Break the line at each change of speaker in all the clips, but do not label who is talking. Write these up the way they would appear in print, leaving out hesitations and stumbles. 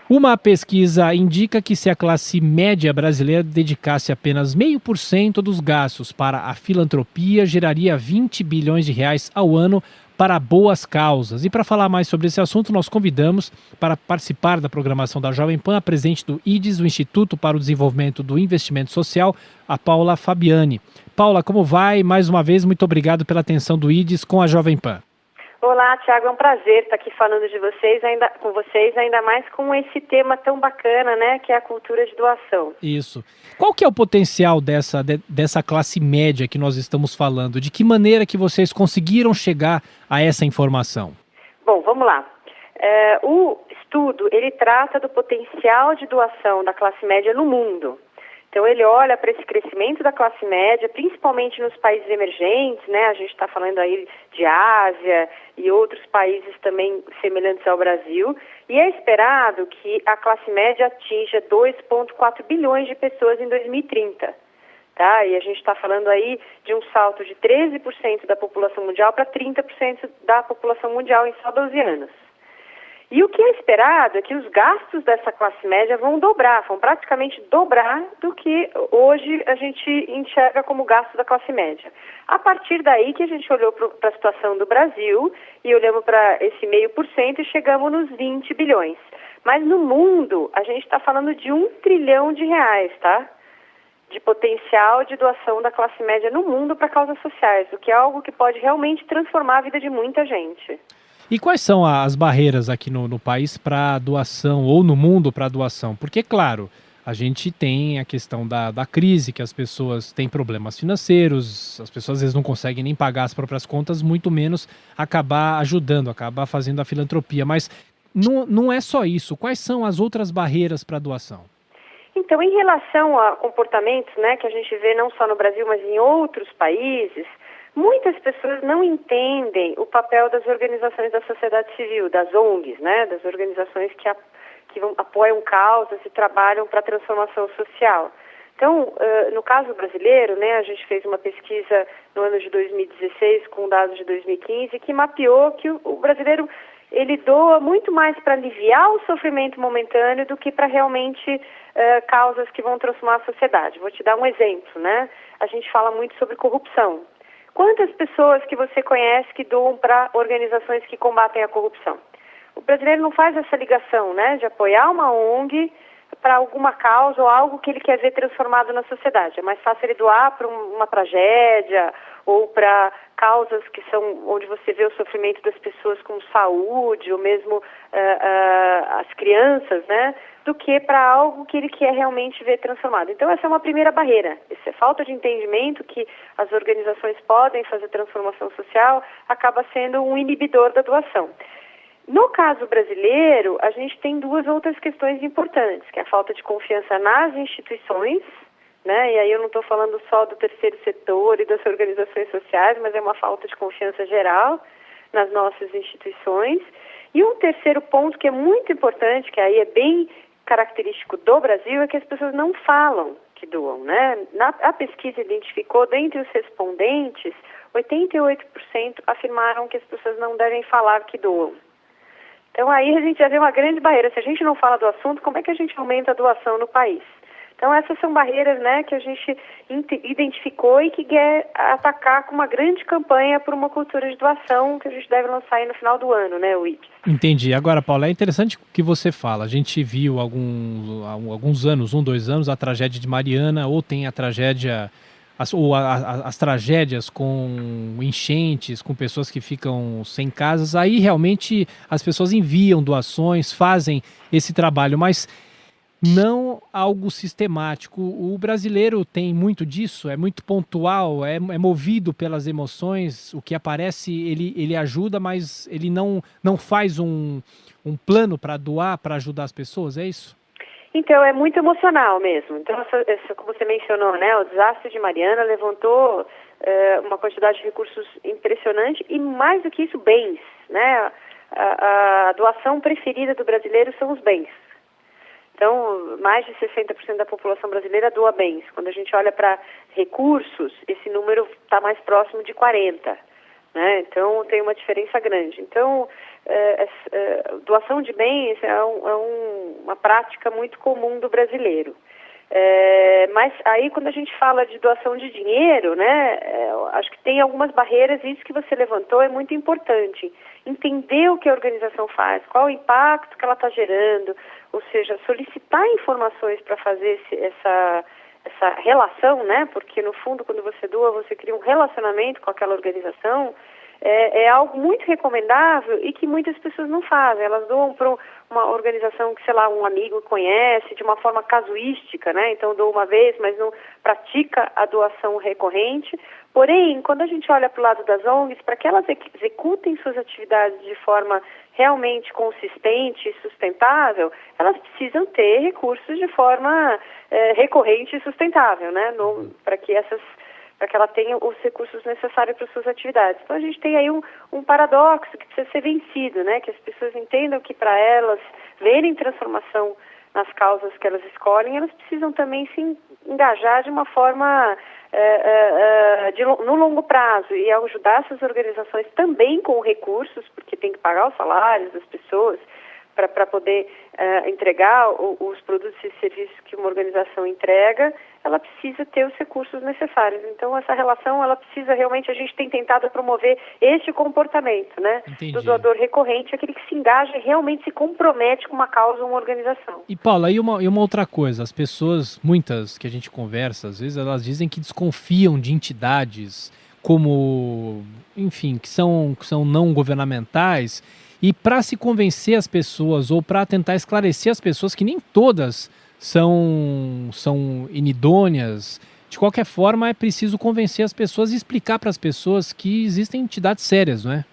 Uma pesquisa indica que se a classe média brasileira dedicasse apenas 0,5% dos gastos para a filantropia, geraria 20 bilhões de reais ao ano para boas causas. E para falar mais sobre esse assunto, nós convidamos para participar da programação da Jovem Pan a presidente do IDES, o Instituto para o Desenvolvimento do Investimento Social, a Paula Fabiani. Paula, como vai? Mais uma vez, muito obrigado pela atenção do IDES com a Jovem Pan.
Olá, Tiago, é um prazer estar aqui falando com vocês, ainda mais com esse tema tão bacana, né, que é a cultura de doação.
Isso. Qual que é o potencial dessa classe média que nós estamos falando? De que maneira que vocês conseguiram chegar a essa informação?
Bom, vamos lá. O estudo, ele trata do potencial de doação da classe média no mundo. Então, ele olha para esse crescimento da classe média, principalmente nos países emergentes, né? A gente está falando aí de Ásia e outros países também semelhantes ao Brasil. E é esperado que a classe média atinja 2,4 bilhões de pessoas em 2030. Tá? E a gente está falando aí de um salto de 13% da população mundial para 30% da população mundial em só 12 anos. E o que é esperado é que os gastos dessa classe média vão praticamente dobrar do que hoje a gente enxerga como gasto da classe média. A partir daí que a gente olhou para a situação do Brasil e olhamos para esse 0,5% e chegamos nos 20 bilhões. Mas no mundo, a gente está falando de 1 trilhão de reais, tá? De potencial de doação da classe média no mundo para causas sociais, o que é algo que pode realmente transformar a vida de muita gente.
E quais são as barreiras aqui no país para doação ou no mundo para doação? Porque, claro, a gente tem a questão da crise, que as pessoas têm problemas financeiros, as pessoas às vezes não conseguem nem pagar as próprias contas, muito menos acabar ajudando, acabar fazendo a filantropia. Mas não é só isso. Quais são as outras barreiras para doação?
Então, em relação a comportamentos, né, que a gente vê não só no Brasil, mas em outros países, muitas pessoas não entendem o papel das organizações da sociedade civil, das ONGs, né, das organizações que apoiam causas e trabalham para a transformação social. Então, no caso brasileiro, né, a gente fez uma pesquisa no ano de 2016 com dados de 2015 que mapeou que o brasileiro ele doa muito mais para aliviar o sofrimento momentâneo do que para realmente causas que vão transformar a sociedade. Vou te dar um exemplo, né? A gente fala muito sobre corrupção. Quantas pessoas que você conhece que doam para organizações que combatem a corrupção? O brasileiro não faz essa ligação, né, de apoiar uma ONG para alguma causa ou algo que ele quer ver transformado na sociedade. É mais fácil ele doar para uma tragédia ou para causas que são onde você vê o sofrimento das pessoas com saúde ou mesmo as crianças, né, do que para algo que ele quer realmente ver transformado. Então essa é uma primeira barreira. Essa falta de entendimento que as organizações podem fazer transformação social acaba sendo um inibidor da doação. No caso brasileiro, a gente tem duas outras questões importantes, que é a falta de confiança nas instituições, né? E aí eu não estou falando só do terceiro setor e das organizações sociais, mas é uma falta de confiança geral nas nossas instituições. E um terceiro ponto que é muito importante, que aí é bem característico do Brasil, é que as pessoas não falam que doam, né? A pesquisa identificou, dentre os respondentes, 88% afirmaram que as pessoas não devem falar que doam. Então aí a gente já vê uma grande barreira. Se a gente não fala do assunto, como é que a gente aumenta a doação no país? Então essas são barreiras, né, que a gente identificou e que quer atacar com uma grande campanha por uma cultura de doação que a gente deve lançar aí no final do ano, né, Wid?
Entendi. Agora, Paula, é interessante o que você fala. A gente viu há alguns anos, 2 anos, a tragédia de Mariana, ou tem a tragédia... As tragédias com enchentes, com pessoas que ficam sem casas, aí realmente as pessoas enviam doações, fazem esse trabalho, mas não algo sistemático. O brasileiro tem muito disso, é muito pontual, é movido pelas emoções, o que aparece ele ajuda, mas ele não faz um plano para doar, para ajudar as pessoas, é isso?
Então, é muito emocional mesmo. Então, como você mencionou, né, o desastre de Mariana levantou uma quantidade de recursos impressionante e, mais do que isso, bens, né? A doação preferida do brasileiro são os bens. Então, mais de 60% da população brasileira doa bens. Quando a gente olha para recursos, esse número está mais próximo de 40%. né? Então tem uma diferença grande. Então doação de bens é uma prática muito comum do brasileiro. Mas aí quando a gente fala de doação de dinheiro, né, acho que tem algumas barreiras, e isso que você levantou é muito importante. Entender o que a organização faz, qual o impacto que ela está gerando, ou seja, solicitar informações para fazer essa relação, né, porque no fundo quando você doa, você cria um relacionamento com aquela organização. É algo muito recomendável e que muitas pessoas não fazem. Elas doam para uma organização que, sei lá, um amigo conhece de uma forma casuística, né? Então doa uma vez, mas não pratica a doação recorrente. Porém, quando a gente olha para o lado das ONGs, para que elas executem suas atividades de forma realmente consistente e sustentável, elas precisam ter recursos de forma recorrente e sustentável, né? Para que ela tenha os recursos necessários para suas atividades. Então a gente tem aí um paradoxo que precisa ser vencido, né? Que as pessoas entendam que para elas verem transformação nas causas que elas escolhem, elas precisam também se engajar de uma forma no longo prazo e ajudar essas organizações também com recursos, porque tem que pagar os salários das pessoas para poder entregar os produtos e serviços que uma organização entrega. Ela precisa ter os recursos necessários. Então, essa relação, ela precisa realmente, a gente tem tentado promover este comportamento, né?
Entendi.
Do doador recorrente, aquele que se engaja e realmente se compromete com uma causa ou uma organização.
E, Paula, e uma outra coisa, as pessoas, muitas que a gente conversa, às vezes elas dizem que desconfiam de entidades como, enfim, que são não governamentais, e para se convencer as pessoas ou para tentar esclarecer as pessoas que nem todas são inidôneas, de qualquer forma é preciso convencer as pessoas e explicar para as pessoas que existem entidades sérias, não é?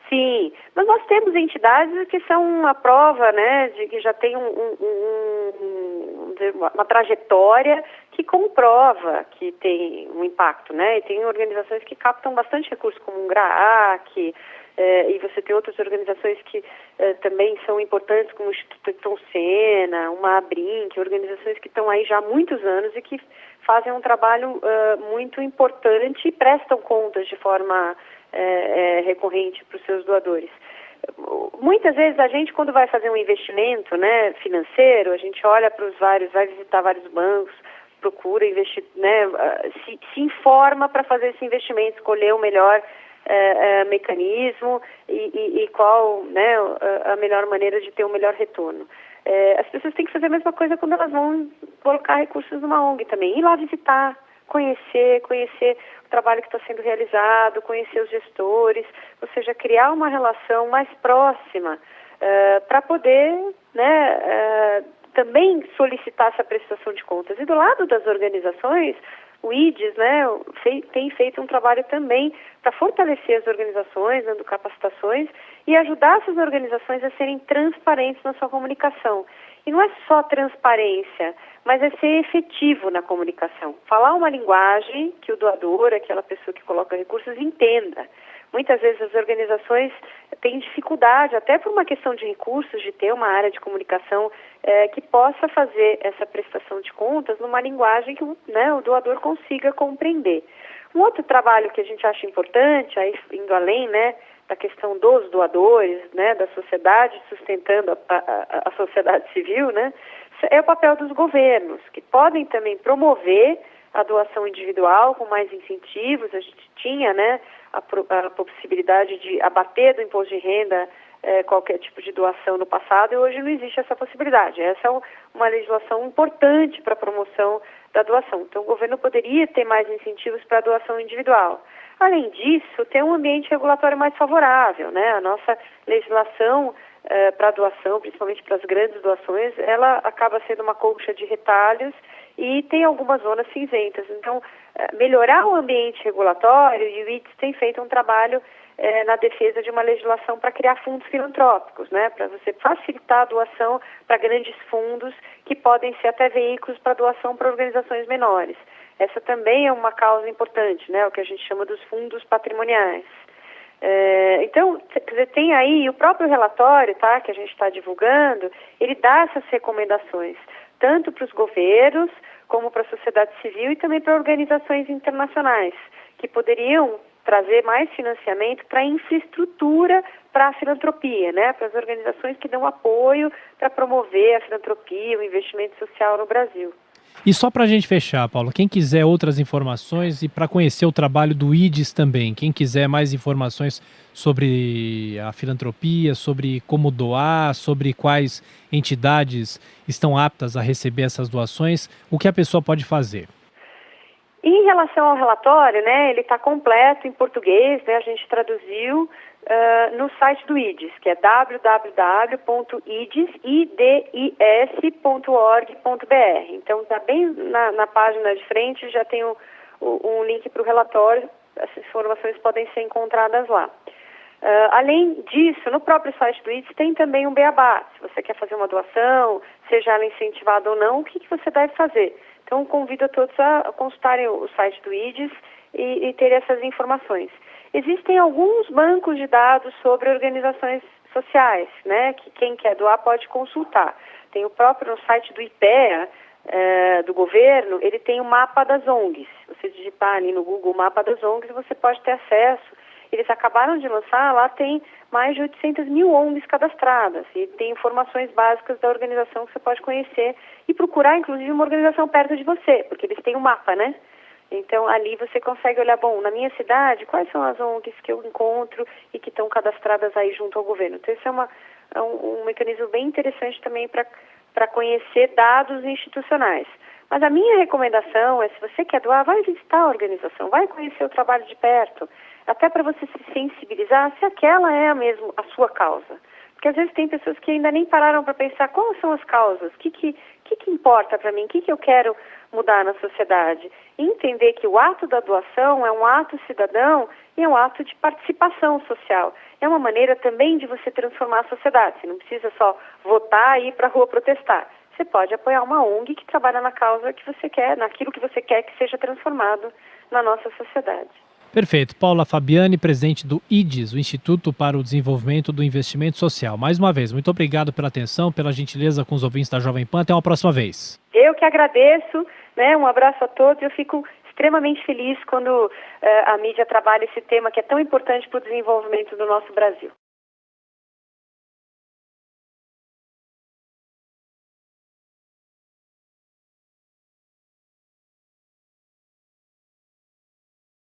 Sim, mas nós temos entidades que são uma prova, né, de que já tem uma trajetória que comprova que tem um impacto, né, e tem organizações que captam bastante recursos, como um GRAAC, e você tem outras organizações que também são importantes, como o Instituto Ayrton Senna, uma ABRINC, organizações que estão aí já há muitos anos e que fazem um trabalho muito importante e prestam contas de forma recorrente para os seus doadores. Muitas vezes a gente, quando vai fazer um investimento, né, financeiro, a gente olha para vai visitar vários bancos, procura investir, né, se informa para fazer esse investimento, escolher o melhor mecanismo e qual, né, a melhor maneira de ter o melhor retorno. As pessoas têm que fazer a mesma coisa quando elas vão colocar recursos numa ONG também, ir lá visitar, conhecer o trabalho que está sendo realizado, conhecer os gestores, ou seja, criar uma relação mais próxima para poder, né, também solicitar essa prestação de contas. E do lado das organizações, o IDES, né, tem feito um trabalho também para fortalecer as organizações, dando capacitações e ajudar essas organizações a serem transparentes na sua comunicação. E não é só transparência, mas é ser efetivo na comunicação. Falar uma linguagem que o doador, aquela pessoa que coloca recursos, entenda. Muitas vezes as organizações têm dificuldade, até por uma questão de recursos, de ter uma área de comunicação que possa fazer essa prestação de contas numa linguagem que, né, o doador consiga compreender. Um outro trabalho que a gente acha importante, aí indo além, né, da questão dos doadores, né, da sociedade sustentando a sociedade civil, né, é o papel dos governos, que podem também promover a doação individual com mais incentivos. A gente tinha, né, a possibilidade de abater do imposto de renda qualquer tipo de doação no passado, e hoje não existe essa possibilidade. Essa é uma legislação importante para a promoção da doação. Então o governo poderia ter mais incentivos para a doação individual. Além disso, ter um ambiente regulatório mais favorável, né? A nossa legislação para a doação, principalmente para as grandes doações, ela acaba sendo uma colcha de retalhos e tem algumas zonas cinzentas. Então, melhorar o ambiente regulatório, e o IDES tem feito um trabalho na defesa de uma legislação para criar fundos filantrópicos, né? Para você facilitar a doação para grandes fundos que podem ser até veículos para doação para organizações menores. Essa também é uma causa importante, né? O que a gente chama dos fundos patrimoniais. Então, quer dizer, tem aí o próprio relatório, tá, que a gente está divulgando, ele dá essas recomendações, tanto para os governos, como para a sociedade civil e também para organizações internacionais, que poderiam trazer mais financiamento para infraestrutura para a filantropia, né? Para as organizações que dão apoio para promover a filantropia, o investimento social no Brasil.
E só para a gente fechar, Paula, quem quiser outras informações e para conhecer o trabalho do IDES também, quem quiser mais informações sobre a filantropia, sobre como doar, sobre quais entidades estão aptas a receber essas doações, o que a pessoa pode fazer?
Em relação ao relatório, né, ele está completo em português, né, a gente traduziu no site do IDES, que é www.ides.org.br. Então, está bem na página de frente, já tem um link para o relatório, essas informações podem ser encontradas lá. Além disso, no próprio site do IDES tem também um beabá. Se você quer fazer uma doação, seja ela incentivada ou não, o que você deve fazer? Então, convido a todos a consultarem o site do IDES e ter essas informações. Existem alguns bancos de dados sobre organizações sociais, né, que quem quer doar pode consultar. Tem o próprio no site do IPEA, do governo, ele tem o mapa das ONGs. Se você digitar ali no Google o mapa das ONGs, você pode ter acesso. Eles acabaram de lançar, lá tem mais de 800 mil ONGs cadastradas e tem informações básicas da organização que você pode conhecer e procurar, inclusive, uma organização perto de você, porque eles têm um mapa, né? Então, ali você consegue olhar, bom, na minha cidade, quais são as ONGs que eu encontro e que estão cadastradas aí junto ao governo. Então, esse é um mecanismo bem interessante também para conhecer dados institucionais. Mas a minha recomendação é, se você quer doar, vai visitar a organização, vai conhecer o trabalho de perto, até para você se sensibilizar se aquela é mesmo a sua causa. Porque às vezes tem pessoas que ainda nem pararam para pensar quais são as causas, o que importa para mim, o que eu quero mudar na sociedade. E entender que o ato da doação é um ato cidadão e é um ato de participação social. É uma maneira também de você transformar a sociedade. Você não precisa só votar e ir para a rua protestar. Você pode apoiar uma ONG que trabalha na causa que você quer, naquilo que você quer que seja transformado na nossa sociedade.
Perfeito. Paula Fabiani, presidente do IDES, o Instituto para o Desenvolvimento do Investimento Social. Mais uma vez, muito obrigado pela atenção, pela gentileza com os ouvintes da Jovem Pan. Até uma próxima vez.
Eu que agradeço, né? Um abraço a todos. Eu fico extremamente feliz quando a mídia trabalha esse tema que é tão importante para o desenvolvimento do nosso Brasil.